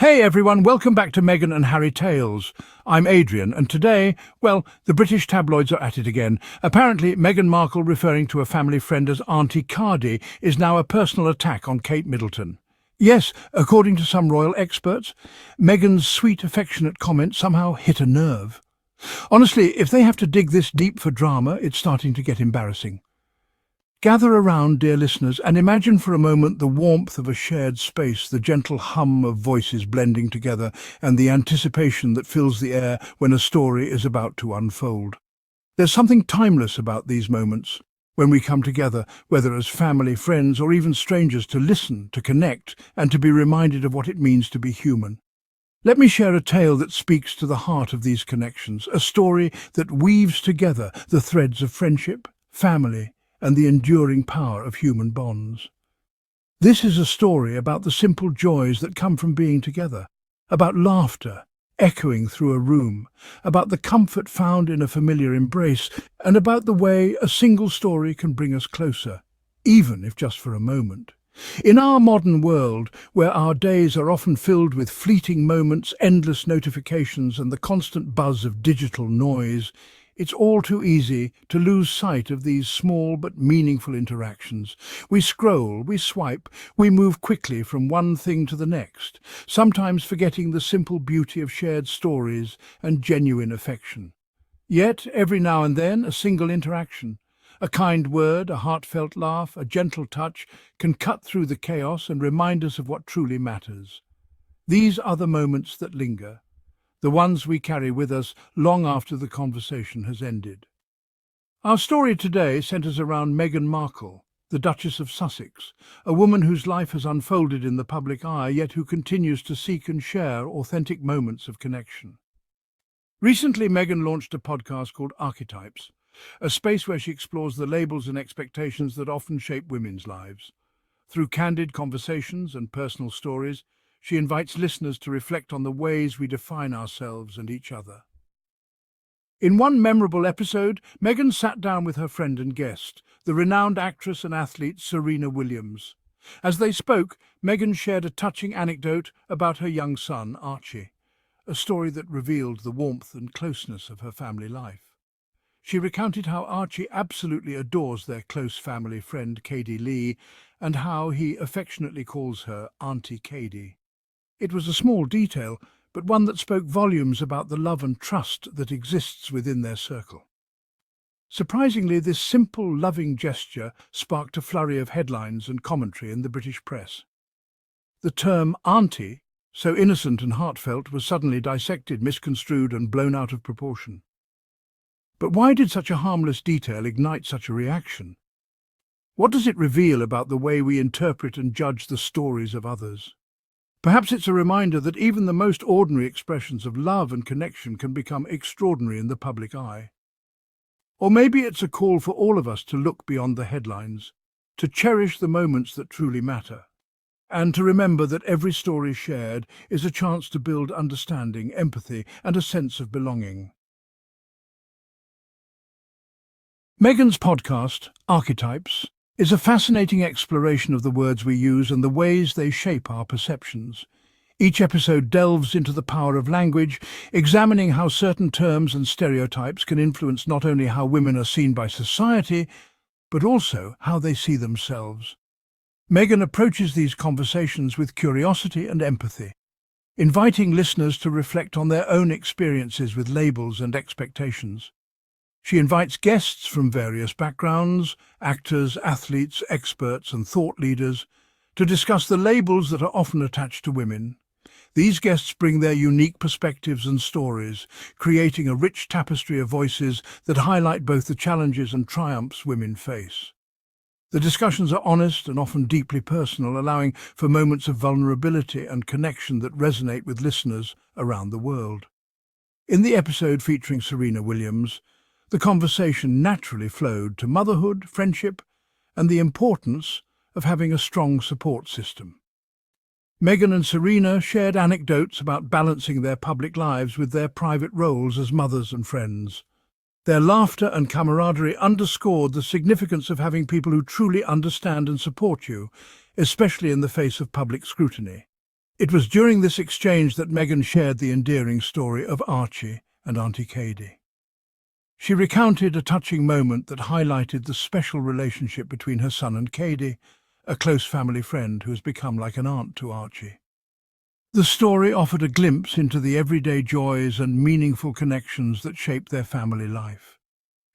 Hey everyone, welcome back to Meghan and Harry Tales. I'm Adrian, and today, the British tabloids are at it again. Apparently, Meghan Markle referring to a family friend as Auntie Kadi is now a personal attack on Kate Middleton. Yes, according to some royal experts, Meghan's sweet, affectionate comment somehow hit a nerve. Honestly, if they have to dig this deep for drama, it's starting to get embarrassing. Gather around, dear listeners, and imagine for a moment the warmth of a shared space, the gentle hum of voices blending together, and the anticipation that fills the air when a story is about to unfold. There's something timeless about these moments, when we come together, whether as family, friends, or even strangers, to listen, to connect, and to be reminded of what it means to be human. Let me share a tale that speaks to the heart of these connections, a story that weaves together the threads of friendship, family, and the enduring power of human bonds. This is a story about the simple joys that come from being together, about laughter echoing through a room, about the comfort found in a familiar embrace, and about the way a single story can bring us closer, even if just for a moment. In our modern world, where our days are often filled with fleeting moments, endless notifications, and the constant buzz of digital noise, it's all too easy to lose sight of these small but meaningful interactions. We scroll, we swipe, we move quickly from one thing to the next, sometimes forgetting the simple beauty of shared stories and genuine affection. Yet, every now and then, a single interaction, a kind word, a heartfelt laugh, a gentle touch can cut through the chaos and remind us of what truly matters. These are the moments that linger, the ones we carry with us long after the conversation has ended. Our story today centres around Meghan Markle, the Duchess of Sussex, a woman whose life has unfolded in the public eye, yet who continues to seek and share authentic moments of connection. Recently, Meghan launched a podcast called Archetypes, a space where she explores the labels and expectations that often shape women's lives. Through candid conversations and personal stories, she invites listeners to reflect on the ways we define ourselves and each other. In one memorable episode, Meghan sat down with her friend and guest, the renowned actress and athlete Serena Williams. As they spoke, Meghan shared a touching anecdote about her young son, Archie, a story that revealed the warmth and closeness of her family life. She recounted how Archie absolutely adores their close family friend Kadi Lee, and how he affectionately calls her Auntie Katie. It was a small detail, but one that spoke volumes about the love and trust that exists within their circle. Surprisingly, this simple, loving gesture sparked a flurry of headlines and commentary in the British press. The term auntie, so innocent and heartfelt, was suddenly dissected, misconstrued, and blown out of proportion. But why did such a harmless detail ignite such a reaction? What does it reveal about the way we interpret and judge the stories of others? Perhaps it's a reminder that even the most ordinary expressions of love and connection can become extraordinary in the public eye. Or maybe it's a call for all of us to look beyond the headlines, to cherish the moments that truly matter, and to remember that every story shared is a chance to build understanding, empathy, and a sense of belonging. Meghan's podcast, Archetypes, is a fascinating exploration of the words we use and the ways they shape our perceptions. Each episode delves into the power of language, examining how certain terms and stereotypes can influence not only how women are seen by society, but also how they see themselves. Meghan approaches these conversations with curiosity and empathy, inviting listeners to reflect on their own experiences with labels and expectations. She invites guests from various backgrounds, actors, athletes, experts, and thought leaders, to discuss the labels that are often attached to women. These guests bring their unique perspectives and stories, creating a rich tapestry of voices that highlight both the challenges and triumphs women face. The discussions are honest and often deeply personal, allowing for moments of vulnerability and connection that resonate with listeners around the world. In the episode featuring Serena Williams, the conversation naturally flowed to motherhood, friendship, and the importance of having a strong support system. Meghan and Serena shared anecdotes about balancing their public lives with their private roles as mothers and friends. Their laughter and camaraderie underscored the significance of having people who truly understand and support you, especially in the face of public scrutiny. It was during this exchange that Meghan shared the endearing story of Archie and Auntie Katie. She recounted a touching moment that highlighted the special relationship between her son and Kadi, a close family friend who has become like an aunt to Archie. The story offered a glimpse into the everyday joys and meaningful connections that shaped their family life.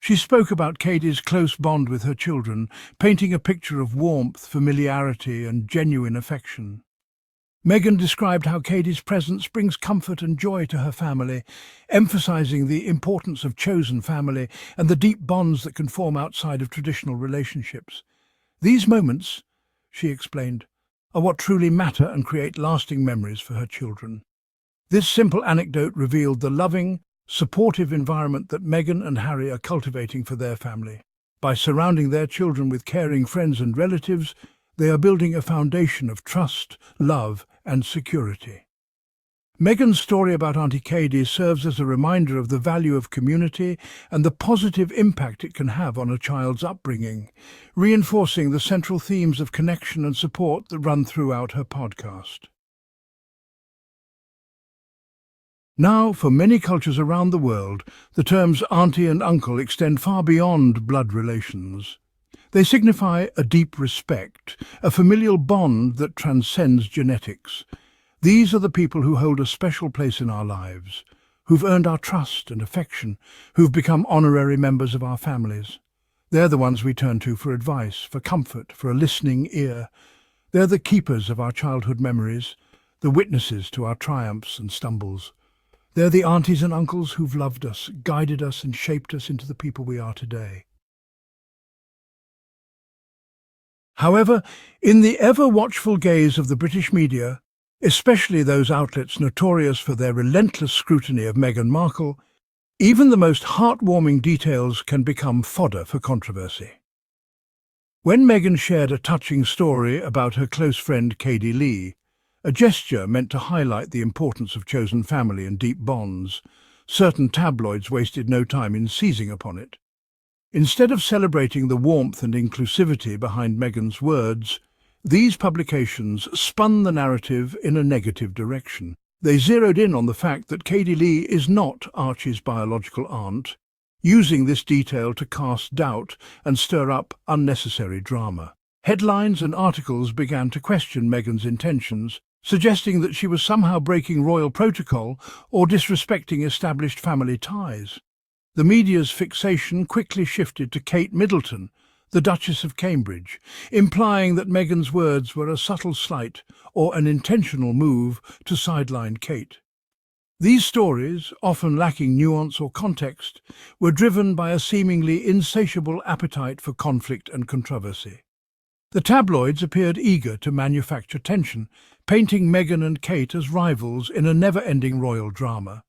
She spoke about Kadi's close bond with her children, painting a picture of warmth, familiarity, and genuine affection. Meghan described how Kadi's presence brings comfort and joy to her family, emphasizing the importance of chosen family and the deep bonds that can form outside of traditional relationships. These moments, she explained, are what truly matter and create lasting memories for her children. This simple anecdote revealed the loving, supportive environment that Meghan and Harry are cultivating for their family. By surrounding their children with caring friends and relatives, they are building a foundation of trust, love, and security. Meghan's story about Auntie Kadi serves as a reminder of the value of community and the positive impact it can have on a child's upbringing, reinforcing the central themes of connection and support that run throughout her podcast. Now, for many cultures around the world, the terms auntie and uncle extend far beyond blood relations. They signify a deep respect, a familial bond that transcends genetics. These are the people who hold a special place in our lives, who've earned our trust and affection, who've become honorary members of our families. They're the ones we turn to for advice, for comfort, for a listening ear. They're the keepers of our childhood memories, the witnesses to our triumphs and stumbles. They're the aunties and uncles who've loved us, guided us, and shaped us into the people we are today. However, in the ever-watchful gaze of the British media, especially those outlets notorious for their relentless scrutiny of Meghan Markle, even the most heartwarming details can become fodder for controversy. When Meghan shared a touching story about her close friend Kadi Lee, a gesture meant to highlight the importance of chosen family and deep bonds, certain tabloids wasted no time in seizing upon it. Instead of celebrating the warmth and inclusivity behind Meghan's words, these publications spun the narrative in a negative direction. They zeroed in on the fact that Kadi Lee is not Archie's biological aunt, using this detail to cast doubt and stir up unnecessary drama. Headlines and articles began to question Meghan's intentions, suggesting that she was somehow breaking royal protocol or disrespecting established family ties. The media's fixation quickly shifted to Kate Middleton, the Duchess of Cambridge, implying that Meghan's words were a subtle slight or an intentional move to sideline Kate. These stories, often lacking nuance or context, were driven by a seemingly insatiable appetite for conflict and controversy. The tabloids appeared eager to manufacture tension, painting Meghan and Kate as rivals in a never-ending royal drama.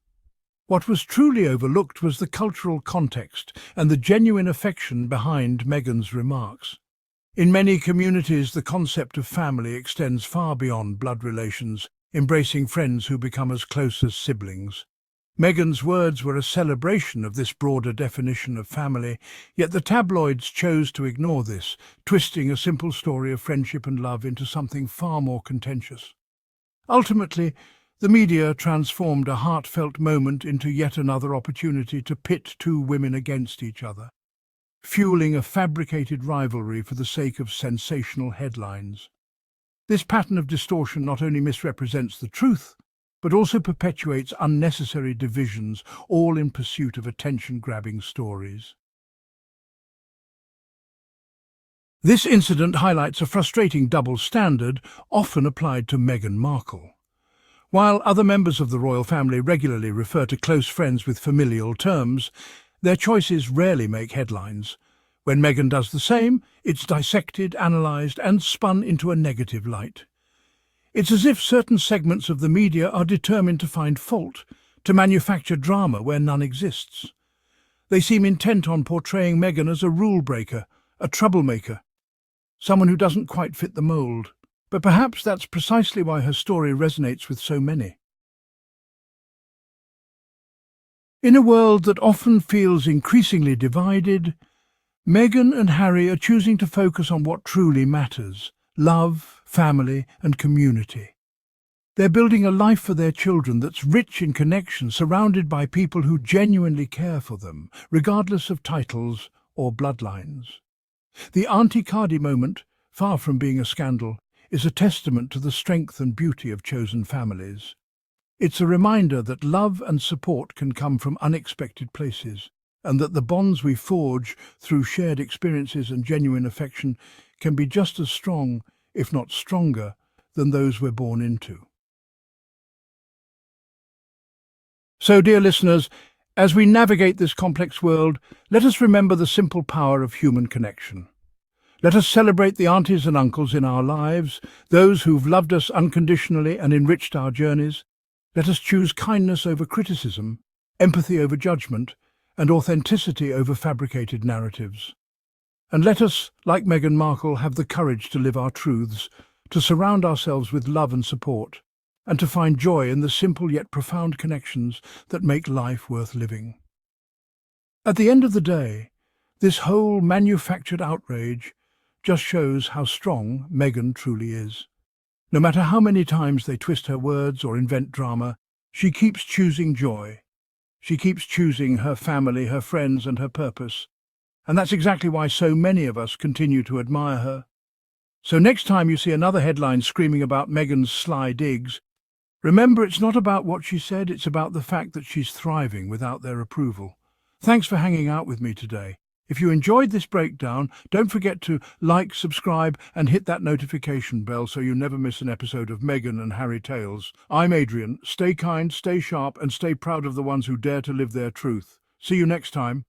What was truly overlooked was the cultural context and the genuine affection behind Meghan's remarks. In many communities, the concept of family extends far beyond blood relations, embracing friends who become as close as siblings. Meghan's words were a celebration of this broader definition of family, yet the tabloids chose to ignore this, twisting a simple story of friendship and love into something far more contentious. Ultimately, the media transformed a heartfelt moment into yet another opportunity to pit two women against each other, fueling a fabricated rivalry for the sake of sensational headlines. This pattern of distortion not only misrepresents the truth, but also perpetuates unnecessary divisions, all in pursuit of attention-grabbing stories. This incident highlights a frustrating double standard often applied to Meghan Markle. While other members of the royal family regularly refer to close friends with familial terms, their choices rarely make headlines. When Meghan does the same, it's dissected, analysed, and spun into a negative light. It's as if certain segments of the media are determined to find fault, to manufacture drama where none exists. They seem intent on portraying Meghan as a rule-breaker, a troublemaker, someone who doesn't quite fit the mould. But perhaps that's precisely why her story resonates with so many. In a world that often feels increasingly divided, Meghan and Harry are choosing to focus on what truly matters: love, family, and community. They're building a life for their children that's rich in connection, surrounded by people who genuinely care for them, regardless of titles or bloodlines. The Auntie Kadi moment, far from being a scandal, is a testament to the strength and beauty of chosen families. It's a reminder that love and support can come from unexpected places, and that the bonds we forge through shared experiences and genuine affection can be just as strong, if not stronger, than those we're born into. So, dear listeners, as we navigate this complex world, let us remember the simple power of human connection. Let us celebrate the aunties and uncles in our lives, those who've loved us unconditionally and enriched our journeys. Let us choose kindness over criticism, empathy over judgment, and authenticity over fabricated narratives. And let us, like Meghan Markle, have the courage to live our truths, to surround ourselves with love and support, and to find joy in the simple yet profound connections that make life worth living. At the end of the day, this whole manufactured outrage just shows how strong Meghan truly is. No matter how many times they twist her words or invent drama, she keeps choosing joy. She keeps choosing her family, her friends, and her purpose. And that's exactly why so many of us continue to admire her. So next time you see another headline screaming about Meghan's sly digs, remember it's not about what she said, it's about the fact that she's thriving without their approval. Thanks for hanging out with me today. If you enjoyed this breakdown, don't forget to like, subscribe, and hit that notification bell so you never miss an episode of Meghan and Harry Tales. I'm Adrian. Stay kind, stay sharp, and stay proud of the ones who dare to live their truth. See you next time.